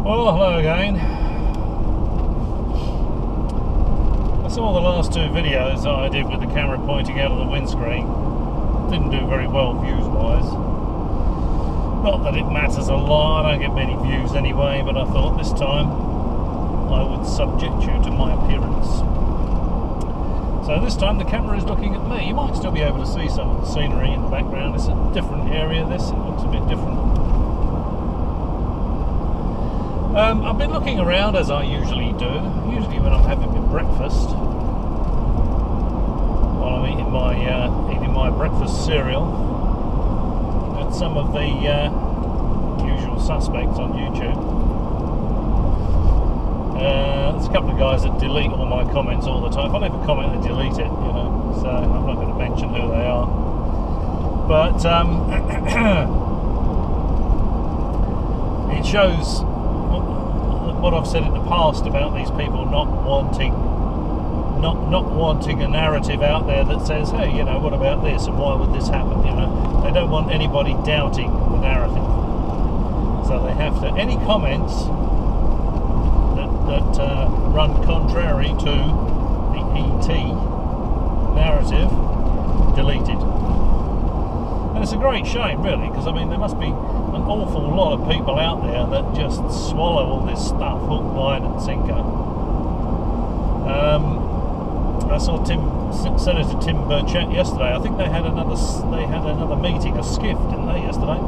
Well, hello again. I saw the last two videos that I did with the camera pointing out of the windscreen. Didn't do very well views-wise. Not that it matters a lot, I don't get many views anyway, but I thought this time I would subject you to my appearance. So this time the camera is looking at me. You might still be able to see some of the scenery in the background. It's a different area, this. It looks a bit different. I've been looking around as I usually do, usually when I'm having my breakfast, while I'm eating my breakfast cereal, at some of the usual suspects on YouTube. There's a couple of guys that delete all my comments all the time. If I leave a comment, they delete it, you know, so I'm not going to mention who they are. But it shows what I've said in the past about these people not wanting a narrative out there that says, hey, you know, what about this and why would this happen? You know, they don't want anybody doubting the narrative. So they have to, any comments that run contrary to the ET narrative, deleted. And it's a great shame, really, because I mean there must be an awful lot of people out there that just swallow all this stuff hook, line and sinker. I saw Senator Tim Burchett yesterday. I think they had another meeting, a skiff, didn't they, yesterday?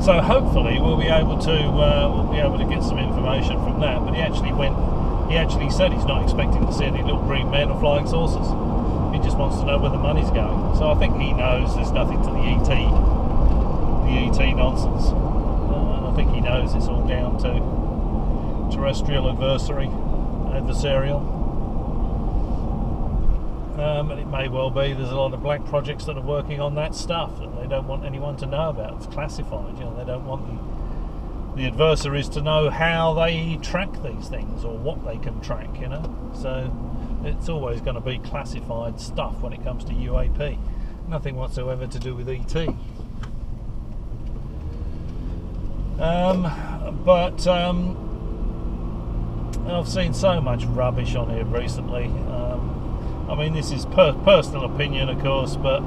So hopefully we'll be able to get some information from that. But he actually said he's not expecting to see any little green men or flying saucers. He just wants to know where the money's going. So I think he knows there's nothing to the ET nonsense. I think he knows it's all down to terrestrial adversarial. And it may well be there's a lot of black projects that are working on that stuff that they don't want anyone to know about. It's classified, you know, they don't want the adversaries to know how they track these things or what they can track, you know. So it's always going to be classified stuff when it comes to UAP. Nothing whatsoever to do with ET. But I've seen so much rubbish on here recently. I mean, this is personal opinion, of course, but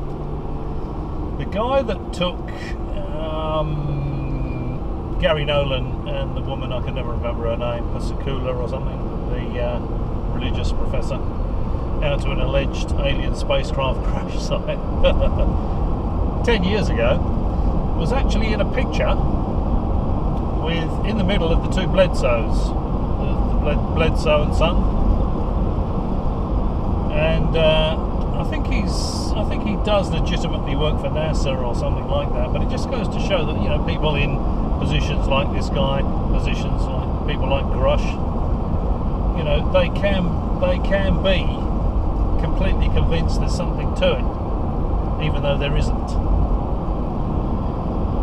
the guy that took Gary Nolan and the woman, I can never remember her name, Pasakula or something, the religious professor, out to an alleged alien spacecraft crash site 10 years ago, was actually in a picture in the middle of the two Bledsoes, the Bledsoe and Son, and I think he does legitimately work for NASA or something like that. But it just goes to show that, you know, people in positions like this guy, positions like people like Grusch, you know, they can be completely convinced there's something to it, even though there isn't.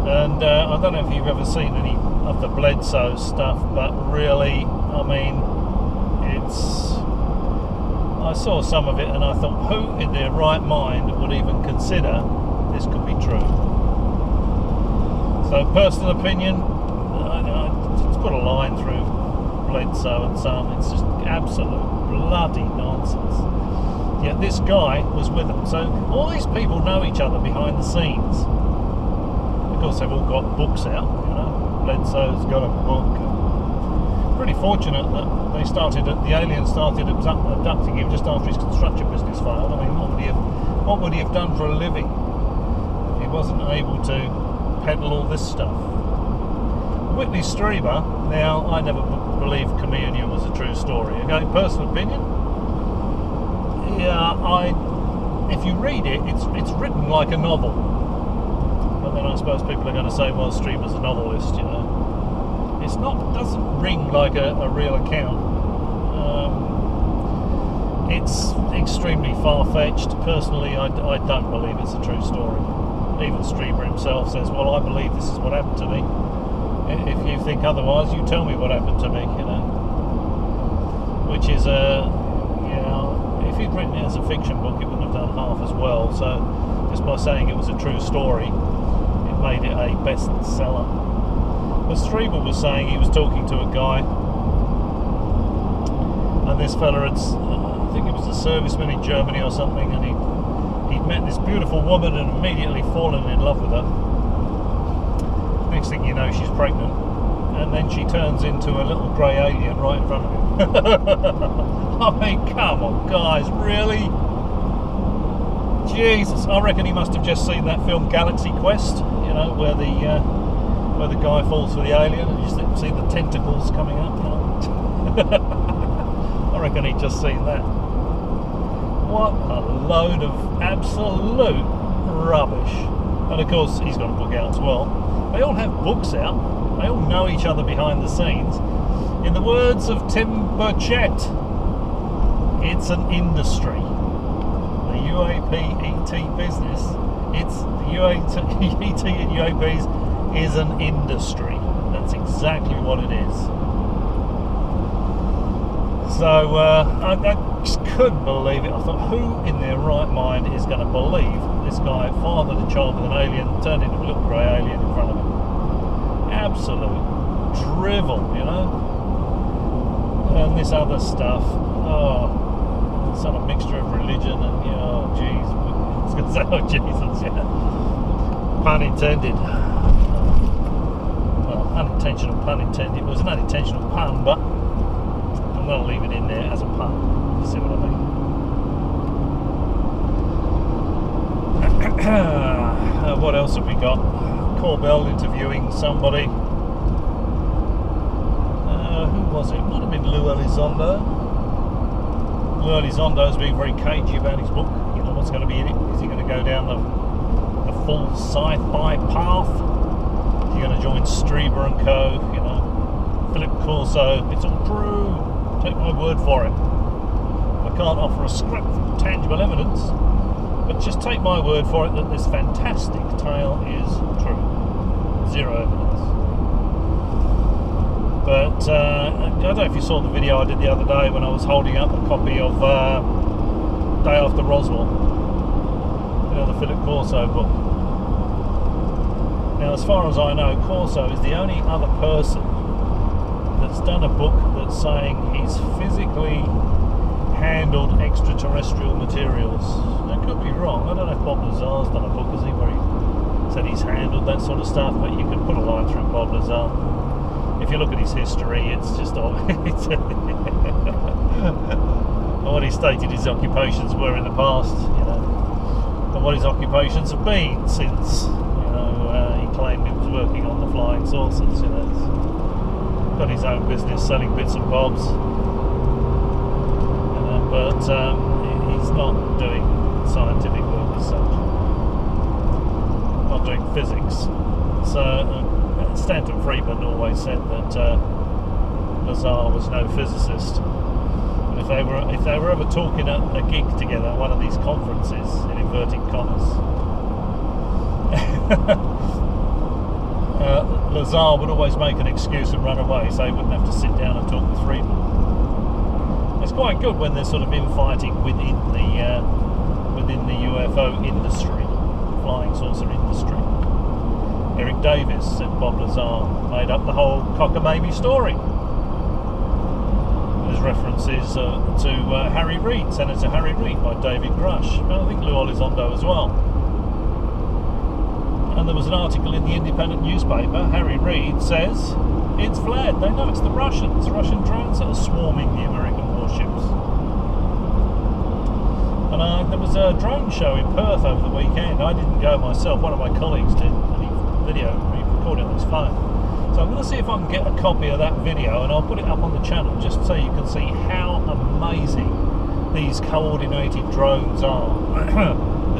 And I don't know if you've ever seen any of the Bledsoe stuff, but really, I mean, I saw some of it and I thought, who in their right mind would even consider this could be true? So, personal opinion, I just put a line through Bledsoe and Son. It's just absolute bloody nonsense. Yet this guy was with them. So all these people know each other behind the scenes. Of course, they've all got books out, you know. Bledsoe's got a book. Pretty fortunate that the aliens started abducting him just after his construction business failed. I mean, what would he have done for a living if he wasn't able to peddle all this stuff? Whitley Strieber, now I never believed Communion was a true story. Okay, personal opinion. Yeah, if you read it, it's written like a novel. But then I suppose people are going to say, well, Strieber's a novelist, you know. Doesn't ring like a real account. It's extremely far-fetched. Personally, I don't believe it's a true story. Even Strieber himself says, well, I believe this is what happened to me. If you think otherwise, you tell me what happened to me, you know. Which is if he'd written it as a fiction book, it wouldn't have done half as well. So just by saying it was a true story, it made it a bestseller. But Strieber was saying he was talking to a guy, and this fella had, I think it was a serviceman in Germany or something, and he'd met this beautiful woman and immediately fallen in love with her. Next thing you know, she's pregnant, and then she turns into a little grey alien right in front of him. I mean, come on, guys, really? Jesus, I reckon he must have just seen that film Galaxy Quest, you know, where the guy falls for the alien and you just see the tentacles coming up, you know. I reckon he'd just seen that. What a load of absolute rubbish. And of course, he's got a book out as well. They all have books out. They all know each other behind the scenes. In the words of Tim Burchett, it's an industry. The UAP-ET business, it's the UAP and UAPs is an industry. That's exactly what it is. So I just couldn't believe it. I thought, who in their right mind is going to believe this guy fathered a child with an alien, turned into a little grey alien in front of him? Absolute drivel, you know. And this other stuff, oh, it's not a mixture of religion and, you know, oh, jeez. I was going to say, oh, Jesus, yeah. Pun intended. Well, unintentional pun intended. It was an unintentional pun, but I'm going to leave it in there as a pun. You see what I mean? What else have we got? Corbell interviewing somebody. Who was it? Might have been Lou Elizondo. Lou Elizondo's being very cagey about his book. You know what's going to be in it. Is he going to go down the full sci-fi path? Is he going to join Strieber and Co? You know, Philip Corso. It's all true. Take my word for it. I can't offer a scrap of tangible evidence, but just take my word for it that this fantastic tale is true. Zero evidence. But I don't know if you saw the video I did the other day when I was holding up a copy of Day After Roswell. You know, the Philip Corso book. Now, as far as I know, Corso is the only other person that's done a book that's saying he's physically handled extraterrestrial materials. I could be wrong. I don't know if Bob Lazar's done a book, has he, where he said he's handled that sort of stuff, but you can put a line through Bob Lazar. If you look at his history, it's just what he stated his occupations were in the past, you know, and what his occupations have been since, you know, he claimed he was working on the flying saucers, you know. He's got his own business selling bits and bobs, you know, but he's not doing scientific work as such, not doing physics. So Stanton Friedman always said that Lazar was no physicist, and if they were ever talking at a gig together at one of these conferences, in inverted commas, Lazar would always make an excuse and run away, so he wouldn't have to sit down and talk with Friedman. It's quite good when there's sort of infighting within the UFO industry, flying saucer industry. Eric Davis said Bob Lazar made up the whole cockamamie story. There's references to Harry Reid, Senator Harry Reid, by David Grusch, and I think Lou Elizondo as well. And there was an article in the Independent newspaper. Harry Reid says it's Vlad. They know it's the Russians. Russian drones that are swarming the American warships. And there was a drone show in Perth over the weekend. I didn't go myself. One of my colleagues did. Video recorded on his phone, so I'm going to see if I can get a copy of that video and I'll put it up on the channel just so you can see how amazing these coordinated drones are.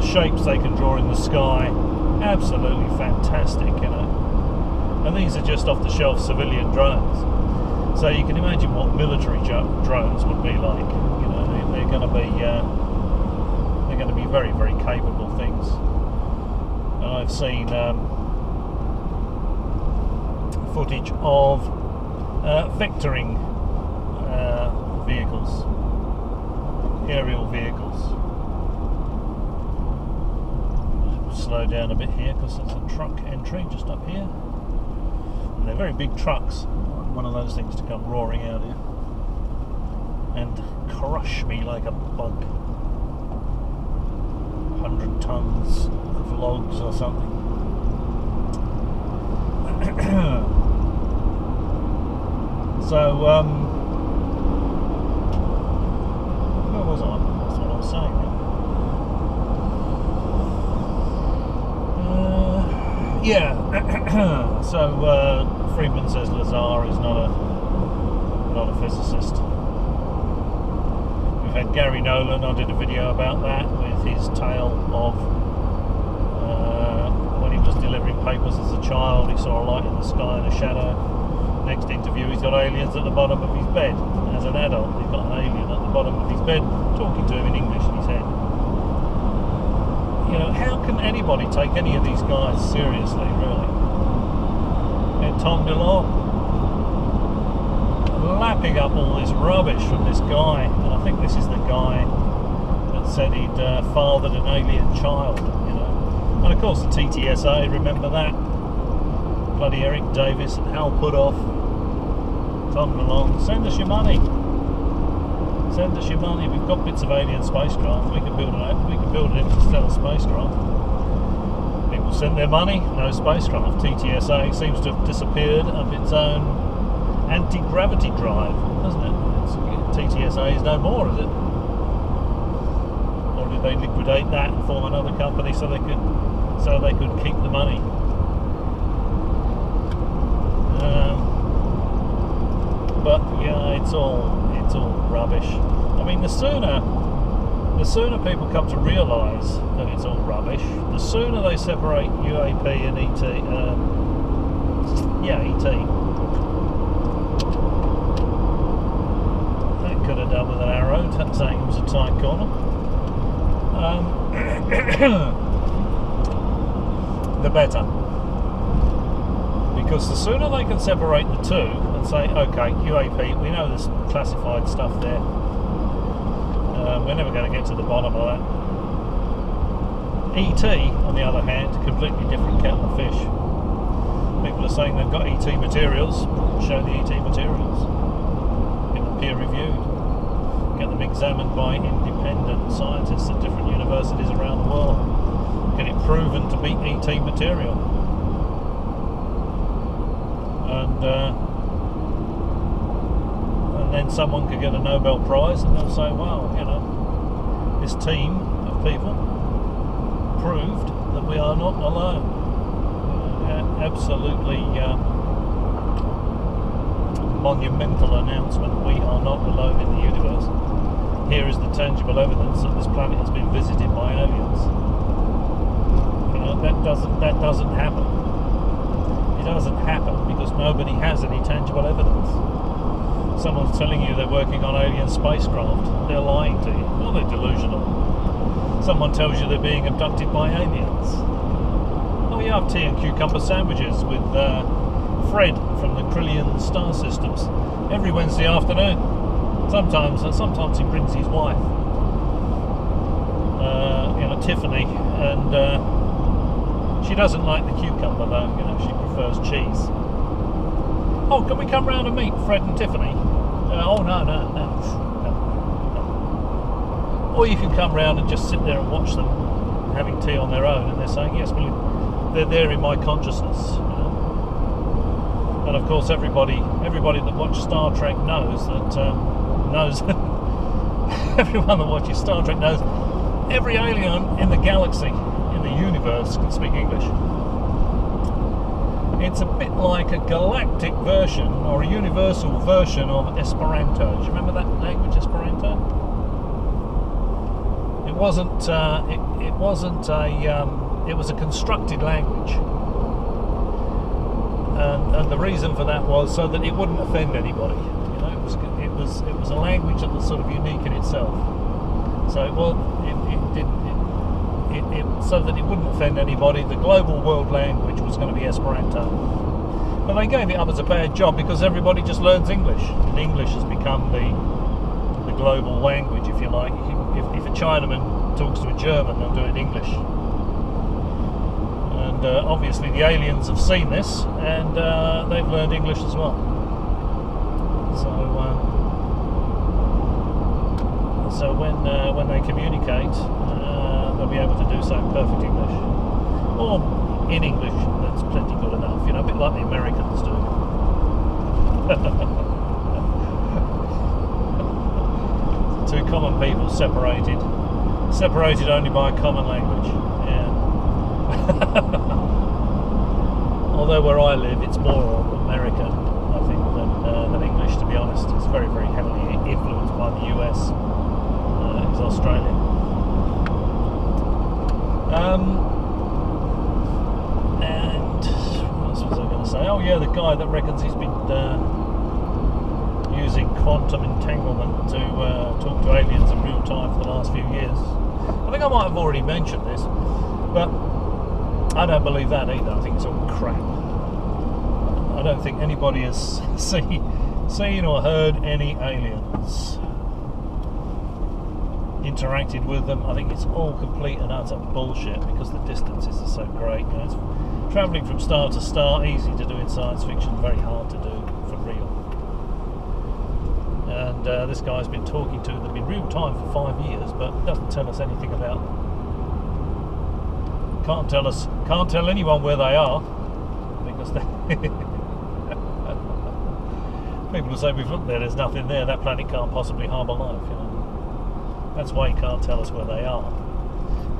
The shapes they can draw in the sky, absolutely fantastic, you know. And these are just off the shelf civilian drones, so you can imagine what military drones would be like. You know, they're going to be very, very capable things. And I've seen footage of vectoring vehicles, aerial vehicles. slow down a bit here because there's a truck entry just up here. And they're very big trucks. One of those things to come roaring out here and crush me like a bug. 100 tons of logs or something. So, where was I? That's what I was saying. Yeah. So Friedman says Lazar is not a physicist. We've had Gary Nolan. I did a video about that with his tale of when he was delivering papers as a child. He saw a light in the sky and a shadow. Next interview, he's got aliens at the bottom of his bed. As an adult, he's got an alien at the bottom of his bed talking to him in English in his head. You know, how can anybody take any of these guys seriously, really? And Tom DeLonge lapping up all this rubbish from this guy, and I think this is the guy that said he'd fathered an alien child, you know. And of course the TTSA, remember that? Bloody Eric Davis and Hal Puthoff, Tom DeLonge, send us your money. Send us your money. We've got bits of alien spacecraft. We can build an interstellar spacecraft. People send their money. No spacecraft. TTSA seems to have disappeared of its own anti-gravity drive, doesn't it? TTSA is no more, is it? Or did they liquidate that and form another company so they could keep the money? But yeah, it's all rubbish. I mean, the sooner people come to realise that it's all rubbish, the sooner they separate UAP and ET. ET. That could have done with an arrow saying it was a tight corner. The better. Because the sooner they can separate the two and say, okay, UAP, we know there's classified stuff there. We're never going to get to the bottom of that. ET, on the other hand, completely different kettle of fish. People are saying they've got ET materials. Show the ET materials. Get them peer reviewed. Get them examined by independent scientists at different universities around the world. Get it proven to be ET material. And then someone could get a Nobel Prize and they'll say, well, you know, this team of people proved that we are not alone. Absolutely monumental announcement. We are not alone in the universe. Here is the tangible evidence that this planet has been visited by aliens. You know, that doesn't happen. It doesn't happen because nobody has any tangible evidence. Someone's telling you they're working on alien spacecraft. They're lying to you. Well, they're delusional. Someone tells you they're being abducted by aliens. Oh yeah, I have tea and cucumber sandwiches with Fred from the Cliam star systems every Wednesday afternoon. Sometimes he brings his wife, you know, Tiffany, and she doesn't like the cucumber though. You know, she prefers cheese. Oh, can we come round and meet Fred and Tiffany? Oh no. Or you can come round and just sit there and watch them having tea on their own, and they're saying, yes, well, they're there in my consciousness. You know? And of course, everybody that watches Star Trek knows that everyone that watches Star Trek knows every alien in the galaxy, in the universe, can speak English. It's a bit like a galactic version or a universal version of Esperanto. Do you remember that language, Esperanto? It wasn't. It was a constructed language, and the reason for that was so that it wouldn't offend anybody. You know, it was a language that was sort of unique in itself. So so that it wouldn't offend anybody, the global world language was going to be Esperanto. But they gave it up as a bad job because everybody just learns English, and English has become the global language, if you like. If a Chinaman talks to a German, they'll do it in English. And obviously the aliens have seen this, and they've learned English as well. So when they communicate, they'll be able to do so in perfect English, or in English that's plenty good enough. You know, a bit like the Americans do. Two common people separated only by a common language. Yeah. Although where I live, it's more American, I think, than English. To be honest, it's very, very heavily influenced by the US. It's Australia. And what else was I going to say? Oh yeah, the guy that reckons he's been using quantum entanglement to talk to aliens in real time for the last few years. I think I might have already mentioned this, but I don't believe that either. I think it's all crap. I don't think anybody has seen or heard any aliens, interacted with them. I think it's all complete and utter bullshit because the distances are so great. You know, it's travelling from star to star, easy to do in science fiction, very hard to do for real. And this guy's been talking to them in real time for 5 years, but doesn't tell us anything about them. Can't tell anyone where they are, because they people will say, we've looked there, there's nothing there, that planet can't possibly harbour life, you know. That's why he can't tell us where they are.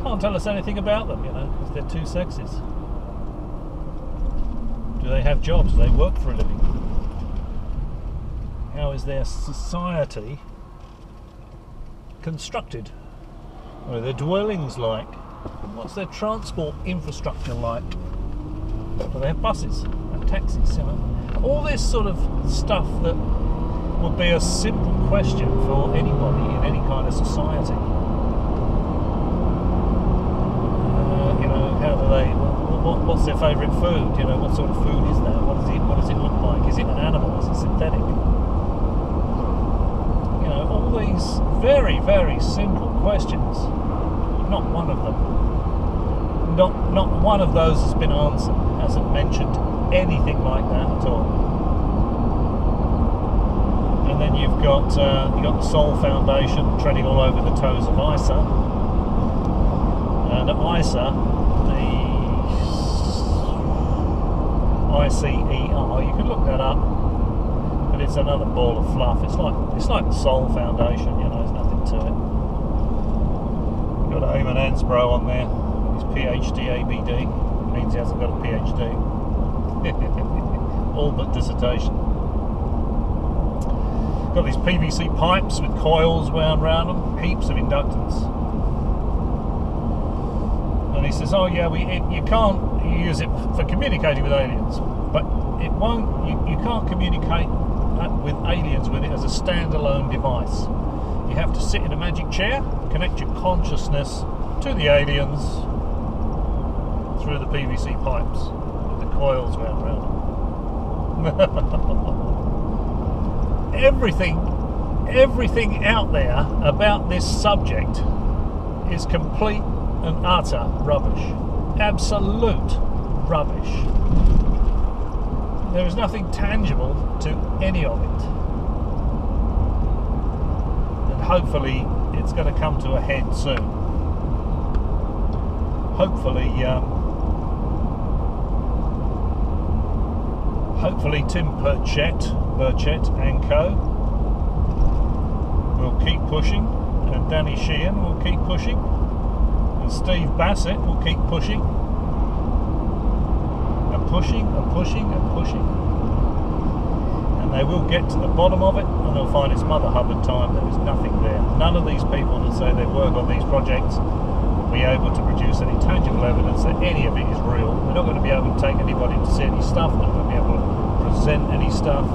Can't tell us anything about them, you know, because they're two sexes. Do they have jobs? Do they work for a living? How is their society constructed? What are their dwellings like? What's their transport infrastructure like? Do they have buses and taxis, you know? All this sort of stuff that would be a simple question for anybody in any kind of society. You know, how do they? What's their favourite food? You know, what sort of food is that? What does it look like? Is it an animal? Is it synthetic? You know, all these very, very simple questions. Not one of them. Not one of those has been answered. Hasn't mentioned anything like that at all. And then you've got the Sol Foundation treading all over the toes of ISA. And ISA, the ICER, you can look that up, but it's another ball of fluff. It's like the Sol Foundation, you know. There's nothing to it. You've got Eamon Ansbro on there. His PhD ABD means he hasn't got a PhD. All but dissertation. Got these PVC pipes with coils wound around them, heaps of inductance. And he says, oh yeah, you can't use it for communicating with aliens, but it won't. You can't communicate with aliens with it as a standalone device. You have to sit in a magic chair, connect your consciousness to the aliens through the PVC pipes with the coils wound around them. Everything out there about this subject is complete and utter rubbish. Absolute rubbish. There is nothing tangible to any of it. And hopefully it's going to come to a head soon. Hopefully Tim Burchett and Co. will keep pushing, and Danny Sheehan will keep pushing, and Steve Bassett will keep pushing, and pushing, and pushing, and pushing. And they will get to the bottom of it, and they'll find it's Mother Hubbard time. There is nothing there. None of these people that say they work on these projects will be able to produce any tangible evidence that any of it is real. They're not going to be able to take anybody to see any stuff. They're not going to be able to present any stuff.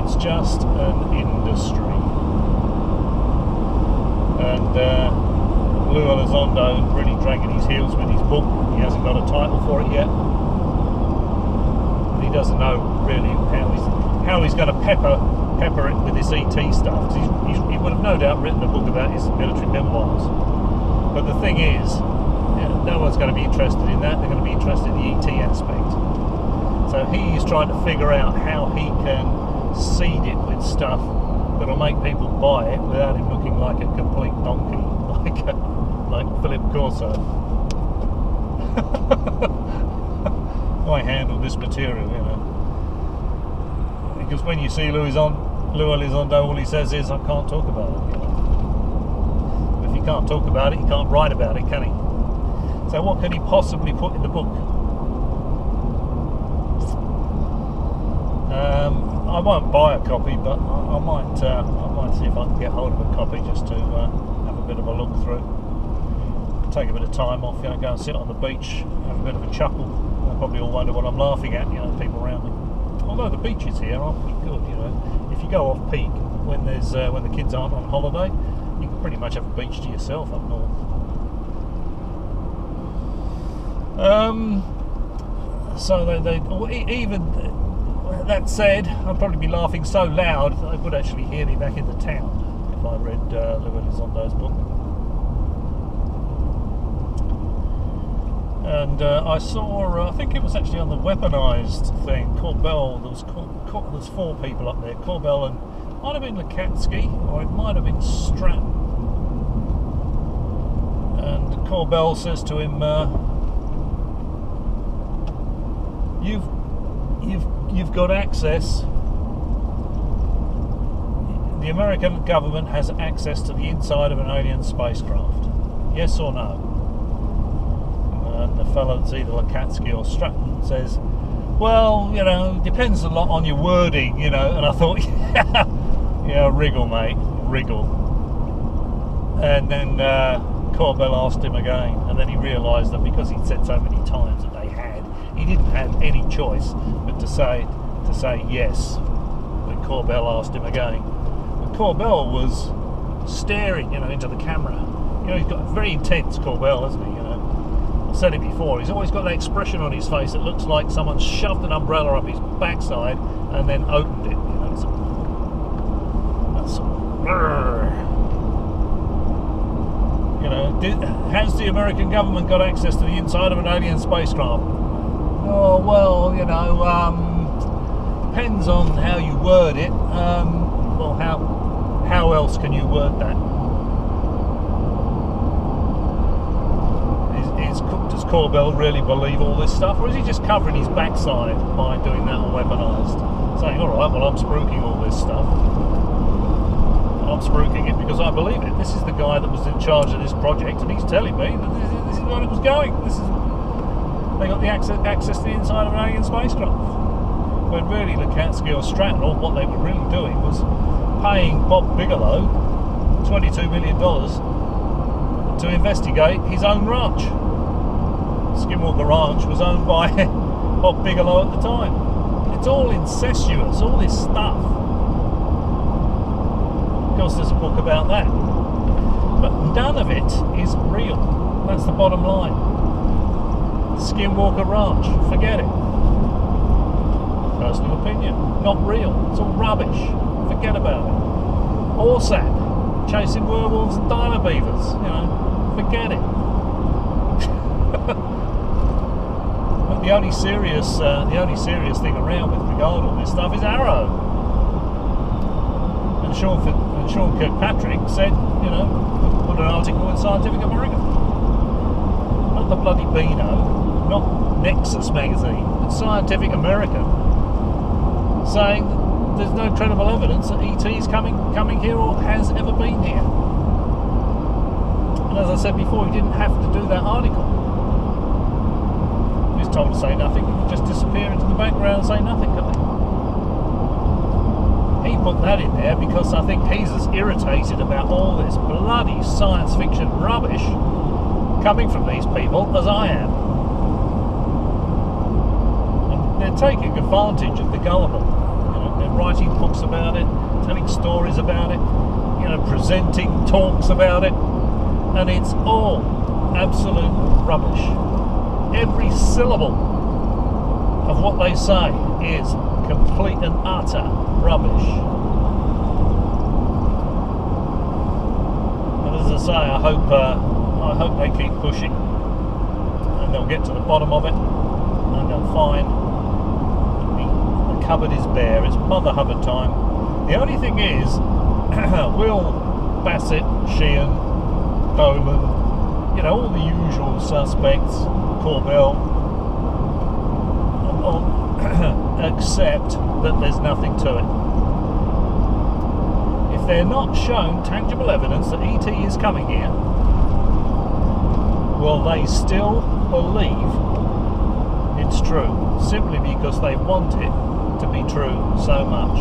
It's just an industry. And Lou Elizondo really dragging his heels with his book. He hasn't got a title for it yet. And he doesn't know really how he's going to pepper it with this ET stuff. He would have no doubt written a book about his military memoirs. But the thing is, no one's going to be interested in that. They're going to be interested in the ET aspect. So he's trying to figure out how he can seed it with stuff that'll make people buy it without him looking like a complete donkey, like Philip Corso. I handle this material, you know. Because when you see Lou Elizondo, all he says is, I can't talk about it, you know. If he can't talk about it, he can't write about it, can he? So what can he possibly put in the book? I won't buy a copy, but I might see if I can get hold of a copy just to have a bit of a look through. Take a bit of time off, you know, go and sit on the beach, have a bit of a chuckle. They'll probably all wonder what I'm laughing at, you know, people around me. Although the beaches here are pretty good, you know. If you go off peak when the kids aren't on holiday, you can pretty much have a beach to yourself up north. So they even that said, I'd probably be laughing so loud that they would actually hear me back in the town if I read Lou Elizondo's book. And I saw, I think it was actually on the weaponised thing, Corbell. There's 4 people up there. Corbell and might have been Lukatsky, or it might have been Stratton. And Corbell says to him, You've got access. The American government has access to the inside of an alien spacecraft. Yes or no? And the fellow that's either Lukatsky or Stratton says, well, you know, depends a lot on your wording, you know. And I thought, yeah, wriggle, mate, wriggle. And then Corbell asked him again, and then he realised that because he'd said so many times that they had, he didn't have any choice but to say yes when Corbell asked him again. But Corbell was staring, you know, into the camera. You know, he's got very intense, Corbell, hasn't he? You know, I've said it before. He's always got that expression on his face that looks like someone shoved an umbrella up his backside and then opened it. You know, that's you know, has the American government got access to the inside of an alien spacecraft? Oh, well, you know, depends on how you word it. Well, how else can you word that? Does Corbell really believe all this stuff, or is he just covering his backside by doing that on weaponised? Saying, all right, well, I'm spruiking all this stuff. I'm spruiking it because I believe it. This is the guy that was in charge of this project, and he's telling me that this is where it was going. They got the access to the inside of an alien spacecraft. When really Lukatsky or Stratton, or what they were really doing, was paying Bob Bigelow $22 million to investigate his own ranch. Skinwalker Ranch was owned by Bob Bigelow at the time. It's all incestuous, all this stuff. Of course, there's a book about that. But none of it is real. That's the bottom line. Skinwalker Ranch, forget it. Personal opinion, not real. It's all rubbish. Forget about it. Orsat, chasing werewolves and dino beavers. You know, forget it. But the only serious thing around with regard to all this stuff is Arrow. And Sean Kirkpatrick said, you know, put an article in Scientific American. Not the bloody Beano, not Nexus magazine, but Scientific American, saying there's no credible evidence that ET is coming here or has ever been here. And as I said before, he didn't have to do that article. He was told to say nothing. He could just disappear into the background and say nothing, couldn't he? He put that in there because I think he's as irritated about all this bloody science fiction rubbish coming from these people as I am. And they're taking advantage of the gullible. You know, they're writing books about it, telling stories about it, you know, presenting talks about it, and it's all absolute rubbish. Every syllable of what they say is complete and utter rubbish. And as I say, I hope they keep pushing. and they'll get to the bottom of it, and they'll find the cupboard is bare. It's Mother Hubbard time. The only thing is, will Bassett, Sheehan, Bowman, you know, all the usual suspects, Corbell, accept that there's nothing to it? If they're not shown tangible evidence that ET is coming here, will they still believe it's true, simply because they want it to be true so much?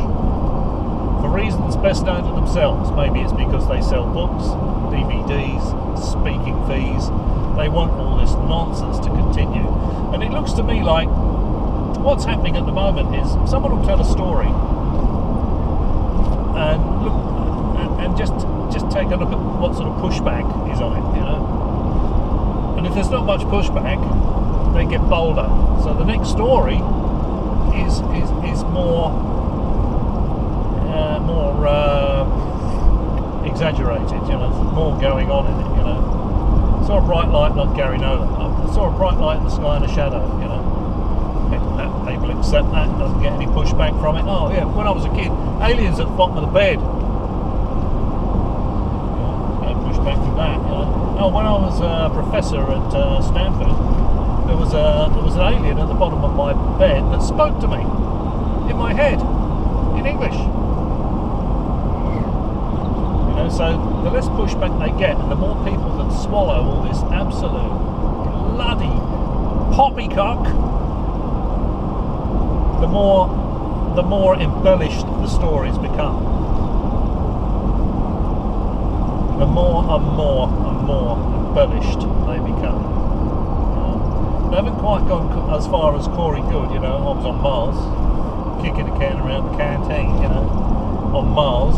For reasons best known to themselves. Maybe it's because they sell books, DVDs, speaking fees. They want all this nonsense to continue. And it looks to me like what's happening at the moment is someone will tell a story and look and just take a look at what sort of pushback is on it, you know. And if there's not much pushback, they get bolder. So the next story is more exaggerated, you know, more going on in it, you know. Saw a bright light like Gary Nolan. I saw a bright light in the sky and a shadow, you know. People accept that, doesn't get any pushback from it. Oh yeah, when I was a kid, aliens at the bottom of the bed. No pushback from that, you know. Oh, when I was a professor at Stanford, there was an alien at the bottom of my bed that spoke to me in my head in English. You know, so the less pushback they get, and the more people that swallow all this absolute bloody poppycock, the more embellished the stories become. The more embellished they become. They haven't quite gone as far as Corey Good, you know. I was on Mars, kicking a can around the canteen, you know, on Mars.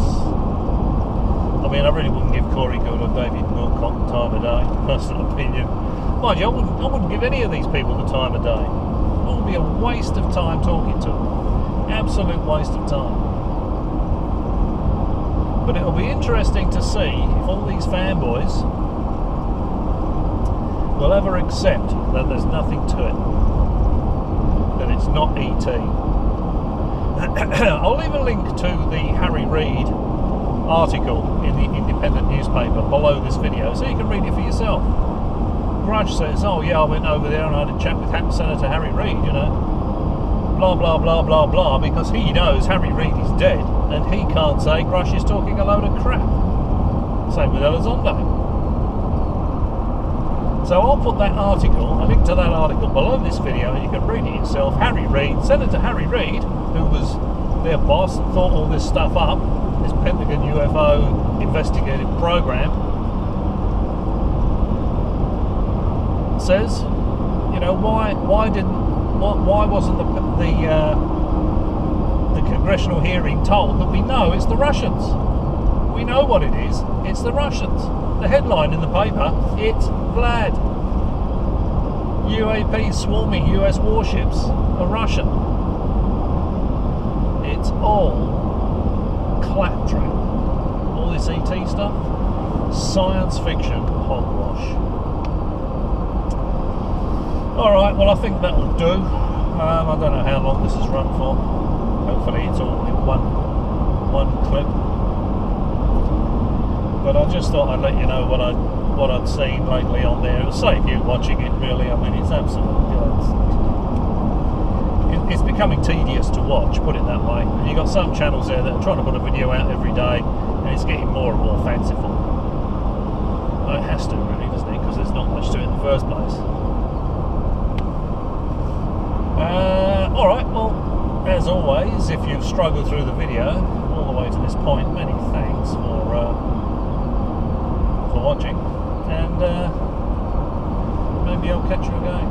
I mean, I really wouldn't give Corey Good or David Wilcock the time of day, personal opinion. Mind you, I wouldn't give any of these people the time of day. It would be a waste of time talking to them. Absolute waste of time. But it'll be interesting to see if all these fanboys will ever accept that there's nothing to it, that it's not ET. I'll leave a link to the Harry Reid article in the Independent newspaper below this video, so you can read it for yourself. Grusch says, oh yeah, I went over there and I had a chat with Senator Harry Reid, you know, blah blah blah blah blah, because he knows Harry Reid is dead and he can't say Grusch is talking a load of crap. Same with Elizondo. So I'll put that article, a link to that article below this video, and you can read it yourself. Harry Reid, Senator Harry Reid, who was their boss and thought all this stuff up, this Pentagon UFO investigative program, says, you know, why wasn't the congressional hearing told that we know it's the Russians? We know what it is. It's the Russians. The headline in the paper, it's Vlad. UAPs swarming US warships are Russian. It's all claptrap. All this ET stuff, science fiction hogwash. Alright, well I think that will do. I don't know how long this has run for. Hopefully it's all in one clip. But I just thought I'd let you know what I'd seen lately on there. It'll save you watching it, really. I mean, it's absolutely, it's becoming tedious to watch, put it that way. And you've got some channels there that are trying to put a video out every day, and it's getting more and more fanciful. Well, it has to, really, doesn't it? Because there's not much to it in the first place. Alright, well, as always, if you've struggled through the video all the way to this point, many thanks for watching, and maybe I'll catch you again.